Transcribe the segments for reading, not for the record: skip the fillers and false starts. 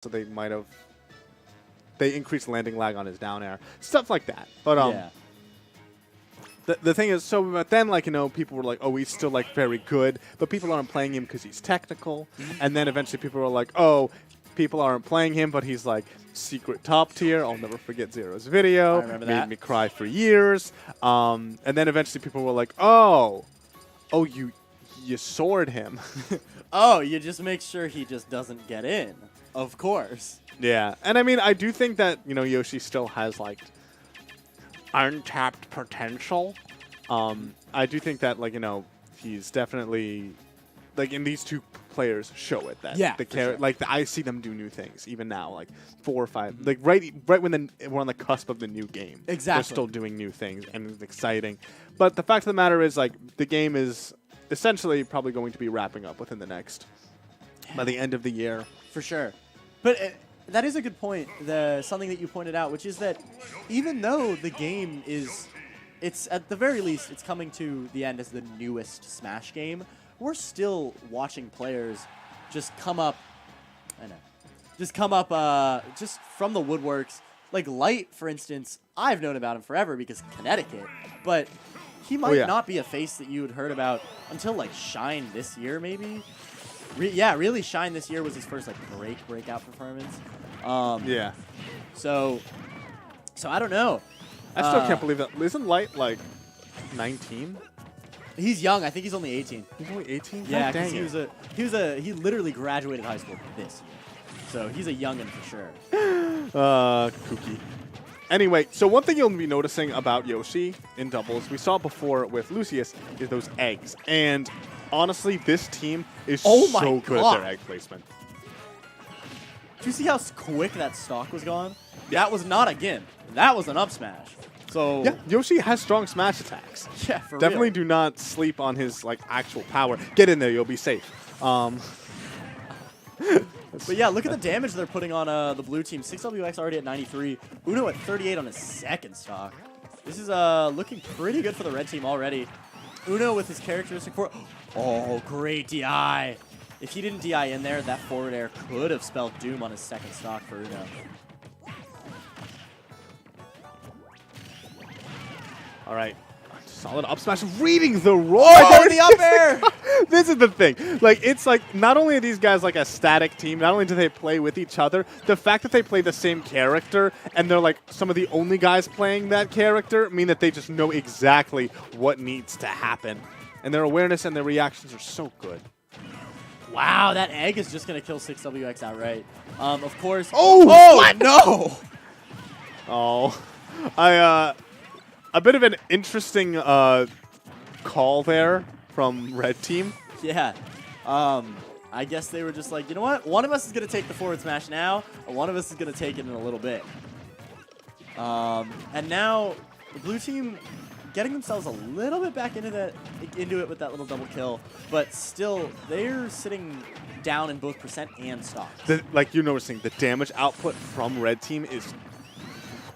so they might have increased landing lag on his down air, stuff like that. But Yeah. the thing is, so but then like people were like, oh, he's still like very good, but people aren't playing him because he's technical, and then eventually people were like, oh, people aren't playing him, but he's like secret top tier. I'll never forget Zero's video. I remember Made that. me cry for years. And then eventually people were like, oh, you sword him. Oh, you just make sure he just doesn't get in. Of course. Yeah, and I mean, I do think that Yoshi still has like untapped potential. I do think that he's definitely like in these two players show it that Yeah, the for sure. like I see them do new things even now, like 4 or 5, like right when we're on the cusp of the new game. Exactly. They're still doing new things and it's exciting. But the fact of the matter is like the game is essentially probably going to be wrapping up within the next by the end of the year. For sure. But that is a good point. Something that you pointed out, which is that even though the game it's at the very least, it's coming to the end as the newest Smash game, we're still watching players just come up, just from the woodworks. Like Light, for instance, I've known about him forever because Connecticut, but he might not be a face that you had heard about until like Shine this year, maybe. Really, Shine this year was his first like breakout performance. Yeah. So I don't know. I still can't believe that. Isn't Light like 19? He's young. I think he's only 18. He's only 18? Yeah, God because dang he literally graduated high school this year. So he's a youngin' for sure. Kooky. Anyway, so one thing you'll be noticing about Yoshi in doubles, we saw before with Lucius, is those eggs. And honestly, this team is so good at their egg placement. Did you see how quick that stock was gone? That was not a gimp. That was an up smash. So yeah, Yoshi has strong smash attacks. Yeah, for Definitely real. do not sleep on his like actual power. Get in there, you'll be safe. But yeah, look at the damage they're putting on the blue team. 6WX already at 93. Uno at 38 on his second stock. This is looking pretty good for the red team already. Uno with his characteristic for oh, great DI. If he didn't DI in there, that forward air could have spelled doom on his second stock for Uno. All right. Solid up smash, reading the roar. Oh, the up air! This is the thing. Like, it's like, not only are these guys like a static team, not only do they play with each other, the fact that they play the same character and they're like some of the only guys playing that character mean that they just know exactly what needs to happen. And their awareness and their reactions are so good. Wow, that egg is just going to kill 6WX outright. Of course. Oh, what? No! Oh. A bit of an interesting call there from Red Team. Yeah. I guess they were just like, you know what? One of us is going to take the forward smash now, and one of us is going to take it in a little bit. And now the blue team getting themselves a little bit back into it with that little double kill, but still they're sitting down in both percent and stock. Like you're noticing, the damage output from Red Team is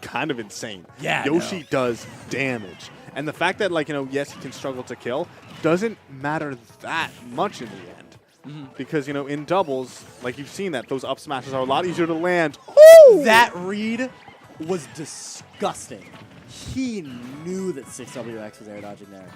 kind of insane. Yeah, Yoshi does damage. And the fact that, like, yes, he can struggle to kill doesn't matter that much in the end. Because, in doubles, like you've seen that, those up smashes are a lot easier to land. Ooh! That read was disgusting. He knew that 6WX was air dodging there.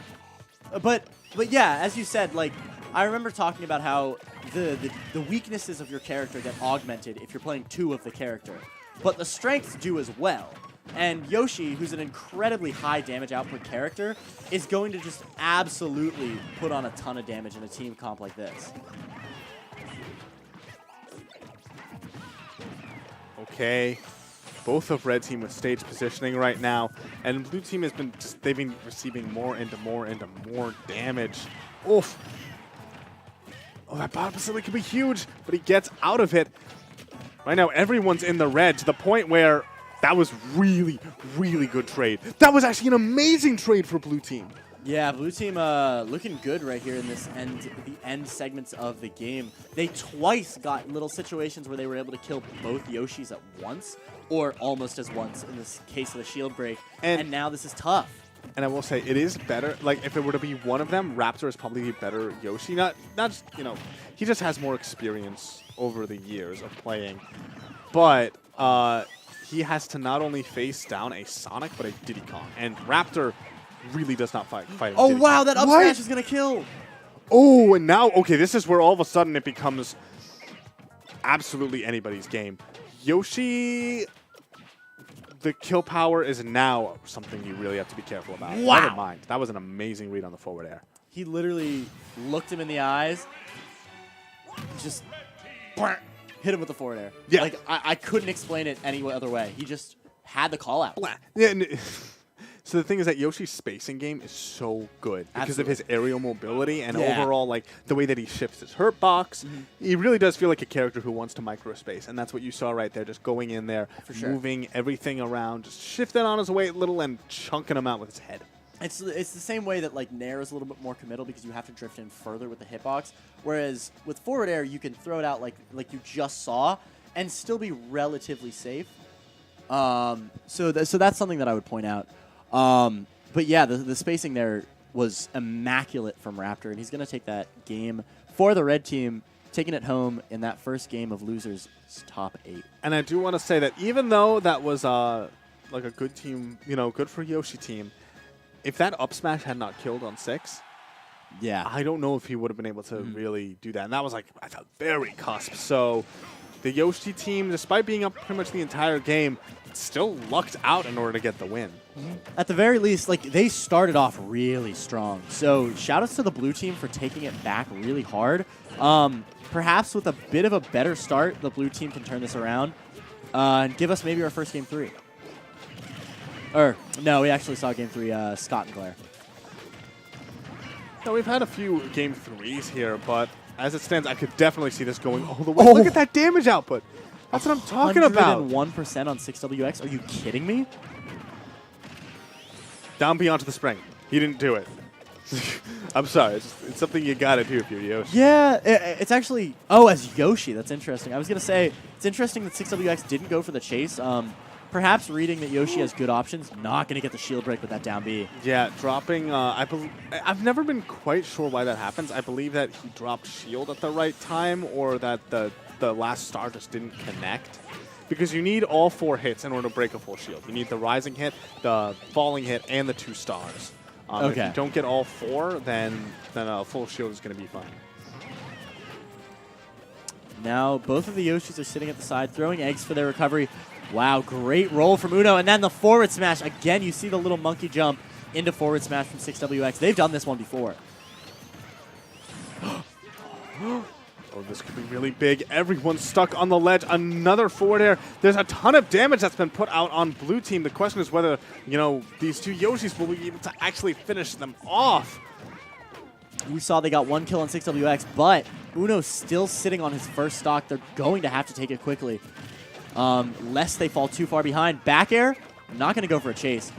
But yeah, as you said, like, I remember talking about how the weaknesses of your character get augmented if you're playing two of the character. But the strengths do as well. And Yoshi, who's an incredibly high damage output character, is going to just absolutely put on a ton of damage in a team comp like this. Okay. Both of Red Team with stage positioning right now. And Blue Team has been they've been receiving more and more damage. Oof. Oh, that bottom facility could be huge, but he gets out of it. Right now, everyone's in the red to the point where that was really, really good trade. That was actually an amazing trade for Blue Team. Yeah, Blue Team looking good right here in the end segments of the game. They twice got little situations where they were able to kill both Yoshis at once, or almost as once in this case of the shield break. And now this is tough. And I will say, it is better. Like, if it were to be one of them, Raptor is probably a better Yoshi. Not just, you know, he just has more experience over the years of playing. But he has to not only face down a Sonic, but a Diddy Kong. And Raptor really does not fight Oh, Diddy wow, Kong. that up smash is going to kill. Oh, and now, okay, this is where all of a sudden it becomes absolutely anybody's game. Yoshi, the kill power is now something you really have to be careful about. Wow. Never mind. That was an amazing read on the forward air. He literally looked him in the eyes, just hit him with the forward air. Yeah. Like, I couldn't explain it any other way. He just had the call out. Yeah, so the thing is that Yoshi's spacing game is so good because of his aerial mobility and overall, like, the way that he shifts his hurt box. He really does feel like a character who wants to microspace, and that's what you saw right there, just going in there, moving everything around, just shifting on his way a little and chunking him out with his head. It's the same way that, like, Nair is a little bit more committal because you have to drift in further with the hitbox, whereas with forward air, you can throw it out like you just saw and still be relatively safe. So that's something that I would point out. But yeah, the spacing there was immaculate from Raptor, and he's going to take that game for the red team, taking it home in that first game of losers top 8. And I do want to say that even though that was like a good team, you know, good for Yoshi team, if that up smash had not killed on 6, I don't know if he would have been able to really do that. And that was like at the very cusp. So the Yoshi team, despite being up pretty much the entire game, still lucked out in order to get the win. At the very least, like, they started off really strong. So shout-outs to the blue team for taking it back really hard. Perhaps with a bit of a better start, the blue team can turn this around and give us maybe our first game 3. Or, no, we actually saw game 3, Scott and Claire. No, we've had a few game 3s here, but as it stands, I could definitely see this going all the way. Look at that damage output. That's what I'm talking about. 101% on 6WX. Are you kidding me? Down beyond to the spring. He didn't do it. I'm sorry. It's something you got to do if you're Yoshi. Yeah, it's actually... Oh, as Yoshi. That's interesting. I was going to say, it's interesting that 6WX didn't go for the chase. Perhaps reading that Yoshi has good options, not going to get the shield break with that down B. Yeah, dropping... I've never been quite sure why that happens. I believe that he dropped shield at the right time, or that the last star just didn't connect. Because you need all 4 hits in order to break a full shield. You need the rising hit, the falling hit, and the 2 stars. If you don't get all 4, then a full shield is going to be fine. Now, both of the Yoshis are sitting at the side, throwing eggs for their recovery. Wow, great roll from Uno. And then the forward smash. Again, you see the little monkey jump into forward smash from 6WX. They've done this one before. Oh, this could be really big. Everyone's stuck on the ledge. Another forward air. There's a ton of damage that's been put out on blue team. The question is whether, you know, these 2 Yoshis will be able to actually finish them off. You saw they got 1 kill on 6WX, but Uno's still sitting on his first stock. They're going to have to take it quickly, lest they fall too far behind. Back air, not going to go for a chase.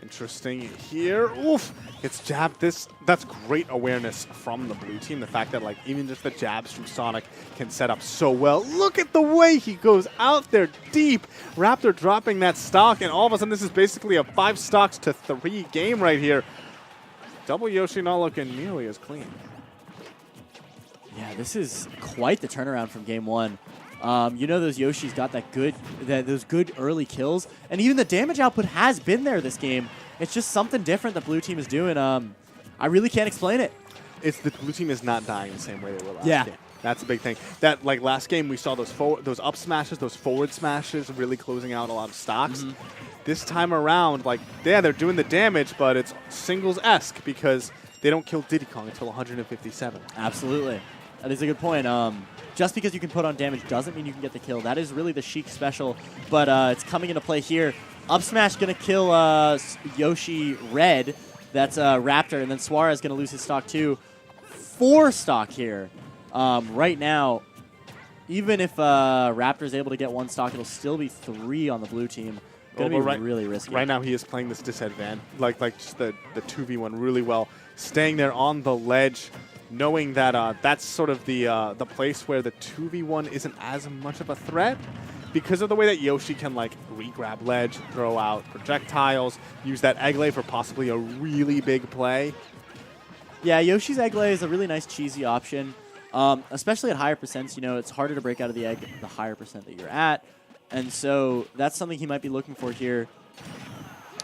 Interesting here. Oof. Gets jabbed. That's great awareness from the blue team. The fact that, like, even just the jabs from Sonic can set up so well. Look at the way he goes out there deep. Raptor dropping that stock, and all of a sudden this is basically a 5 stocks to 3 game right here. Double Yoshi not looking nearly as clean. Yeah, this is quite the turnaround from game 1. You know, those Yoshis got those good early kills, and even the damage output has been there this game. It's just something different that blue team is doing. I really can't explain it. It's the blue team is not dying the same way they were last game. That's a big thing. That, like, last game we saw those up smashes, those forward smashes really closing out a lot of stocks. This time around, like, yeah, they're doing the damage, but it's singles-esque because they don't kill Diddy Kong until 157. Absolutely. That is a good point. Just because you can put on damage doesn't mean you can get the kill. That is really the Sheik special, but it's coming into play here. Up smash going to kill Yoshi Red. That's Raptor, and then Suarez going to lose his stock too. 4 stock here. Right now, even if Raptor's able to get 1 stock, it'll still be 3 on the blue team. Going to be really risky. Right now he is playing this disadvantage, like just the 2v1 really well. Staying there on the ledge, knowing that that's sort of the place where the 2v1 isn't as much of a threat. because of the way that Yoshi can like re-grab ledge, throw out projectiles, use that egg lay for possibly a really big play. Yeah, Yoshi's egg lay is a really nice cheesy option, especially at higher percents. You know, it's harder to break out of the egg the higher percent that you're at, and so that's something he might be looking for here.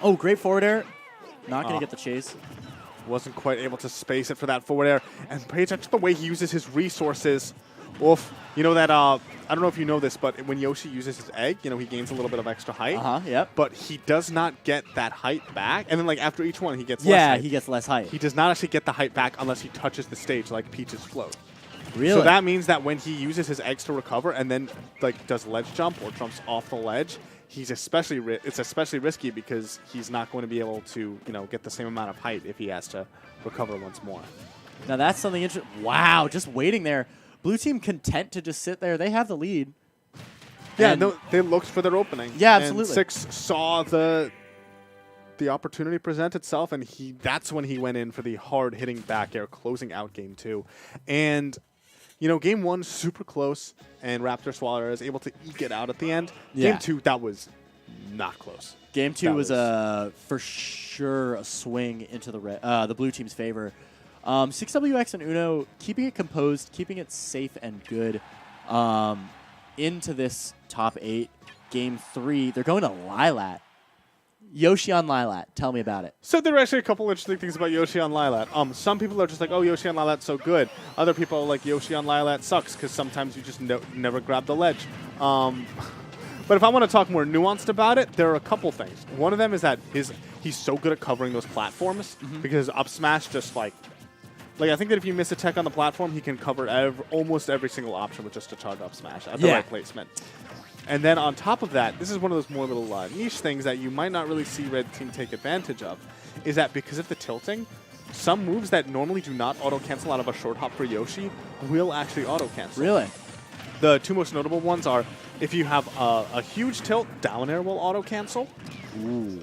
Oh, great forward air. Not going to get the chase. Wasn't quite able to space it for that forward air. And pay attention to the way he uses his resources. Oof. You know that, I don't know if you know this, but when Yoshi uses his egg, you know, he gains a little bit of extra height. Yep. But he does not get that height back. And then, like, after each one, he gets less height. Yeah, he gets less height. He does not actually get the height back unless he touches the stage, like Peach's float. Really? So that means that when he uses his eggs to recover and then, like, does ledge jump or jumps off the ledge, it's especially risky because he's not going to be able to, you know, get the same amount of height if he has to recover once more. Now that's something interesting. Wow, just waiting there. Blue team content to just sit there. They have the lead. Yeah, no, they looked for their opening. Yeah, absolutely. And Six saw the opportunity present itself, and that's when he went in for the hard-hitting back air, closing out game 2. And, you know, game 1, super close, and Raptor Suarez able to eke it out at the end. Yeah. Game 2, that was not close. Game 2 was for sure a swing into the blue team's favor. 6WX and Uno keeping it composed, keeping it safe and good into this top 8. Game 3, they're going to Lilat. Yoshi on Lilat. Tell me about it. So there are actually a couple interesting things about Yoshi on Lilat. Some people are just like, oh, Yoshi on Lilat's so good. Other people are like, Yoshi on Lilat sucks because sometimes you just never grab the ledge. But if I want to talk more nuanced about it, there are a couple things. One of them is that he's so good at covering those platforms because up smash just like I think that if you miss a tech on the platform, he can cover almost every single option with just a charge up smash at the right placement. And then on top of that, this is one of those more little niche things that you might not really see Red Team take advantage of, is that because of the tilting, some moves that normally do not auto-cancel out of a short hop for Yoshi will actually auto-cancel. Really? The two most notable ones are if you have a huge tilt, down air will auto-cancel.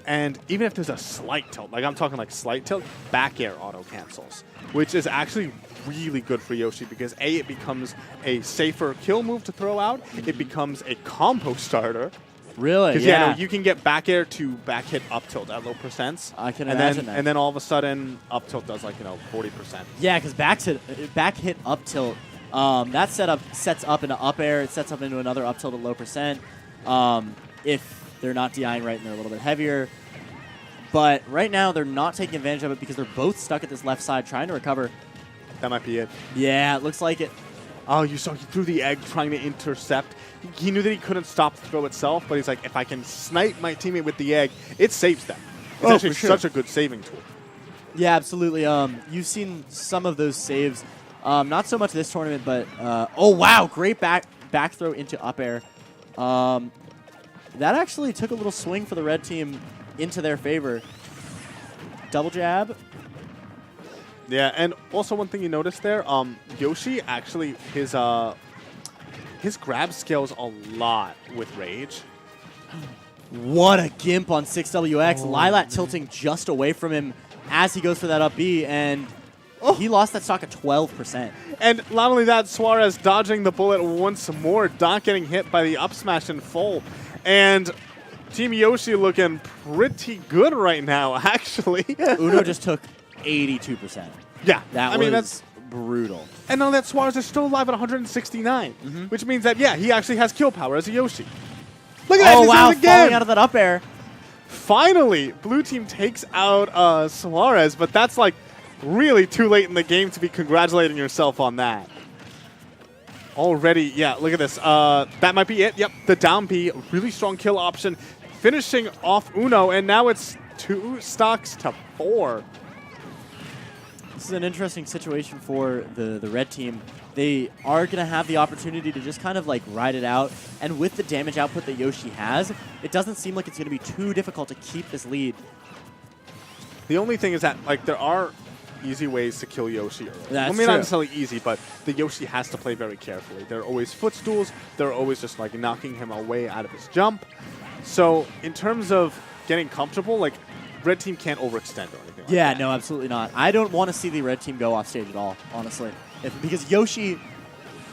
And even if there's a slight tilt, like I'm talking like slight tilt, back air auto-cancels, which is actually really good for Yoshi because A, it becomes a safer kill move to throw out. It becomes a combo starter. Really? Because yeah, no, you can get back air to back hit up tilt at low percents. I can imagine that. And then all of a sudden, up tilt does like 40%. Yeah, because back hit up tilt, that sets up into up air. It sets up into another up tilt at low percent. If they're not DIing right and they're a little bit heavier. But right now, they're not taking advantage of it because they're both stuck at this left side trying to recover. That might be it. Yeah, it looks like it. Oh, you saw he threw the egg trying to intercept. He knew that he couldn't stop the throw itself, but he's like, if I can snipe my teammate with the egg, it saves them. It's actually such a good saving tool. Yeah, absolutely. You've seen some of those saves. Not so much this tournament, but oh wow, great back throw into up air. That actually took a little swing for the red team into their favor. Double jab. Yeah, and also one thing you noticed there, Yoshi actually his grab scales a lot with rage. What a gimp on 6WX. Lilat tilting just away from him as he goes for that up B, and he lost that stock at 12%. And not only that, Suarez dodging the bullet once more, not getting hit by the up smash in full. And Team Yoshi looking pretty good right now, actually. Uno just took 82%. Yeah. That was brutal. And now that Suarez is still alive at 169, which means that, yeah, he actually has kill power as a Yoshi. Look at that. Oh, wow, falling out of that up air. Finally, blue team takes out Suarez, but that's like really too late in the game to be congratulating yourself on that. Already, yeah, look at this. That might be it. Yep, the down B, really strong kill option, finishing off Uno, and now it's 2 stocks to 4. This is an interesting situation for the red team. They are going to have the opportunity to just kind of like ride it out, and with the damage output that Yoshi has, it doesn't seem like it's going to be too difficult to keep this lead. The only thing is that like there are easy ways to kill Yoshi early. That's not necessarily easy, but the Yoshi has to play very carefully. There are always footstools. They're always just like knocking him away out of his jump. So in terms of getting comfortable, like red team can't overextend or anything like that. Yeah, no, absolutely not. I don't want to see the red team go off stage at all, honestly. Because Yoshi,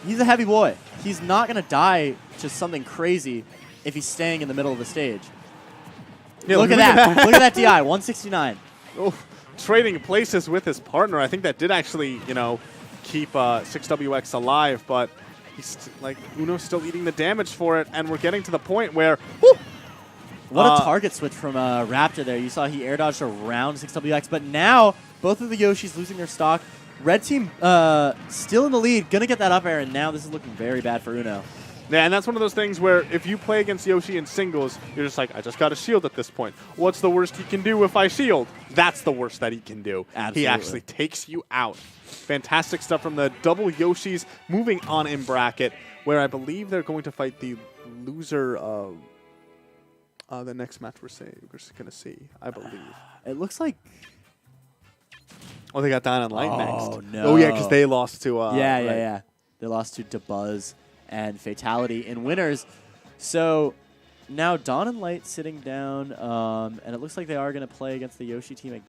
he's a heavy boy. He's not going to die to something crazy if he's staying in the middle of the stage. Yeah, look at that. Look at that DI, 169. Oh, trading places with his partner. I think that did actually, you know, keep 6WX alive, but he's like Uno's still eating the damage for it, and we're getting to the point where. Whew, what a target switch from Raptor there. You saw he air dodged around 6WX, but now both of the Yoshis losing their stock. Red team still in the lead, gonna get that up air, and now this is looking very bad for Uno. Yeah, and that's one of those things where if you play against Yoshi in singles, you're just like, I just got to shield at this point. What's the worst he can do if I shield? That's the worst that he can do. Absolutely. He actually takes you out. Fantastic stuff from the double Yoshis. Moving on in bracket, where I believe they're going to fight the loser of the next match we're going to see, I believe. It looks like... Oh, they got Dying on Light next. Oh, no. Oh, yeah, because they lost to... yeah. They lost to DeBuzz and Fatality in winners. So now Dawn and Light sitting down, and it looks like they are going to play against the Yoshi team again.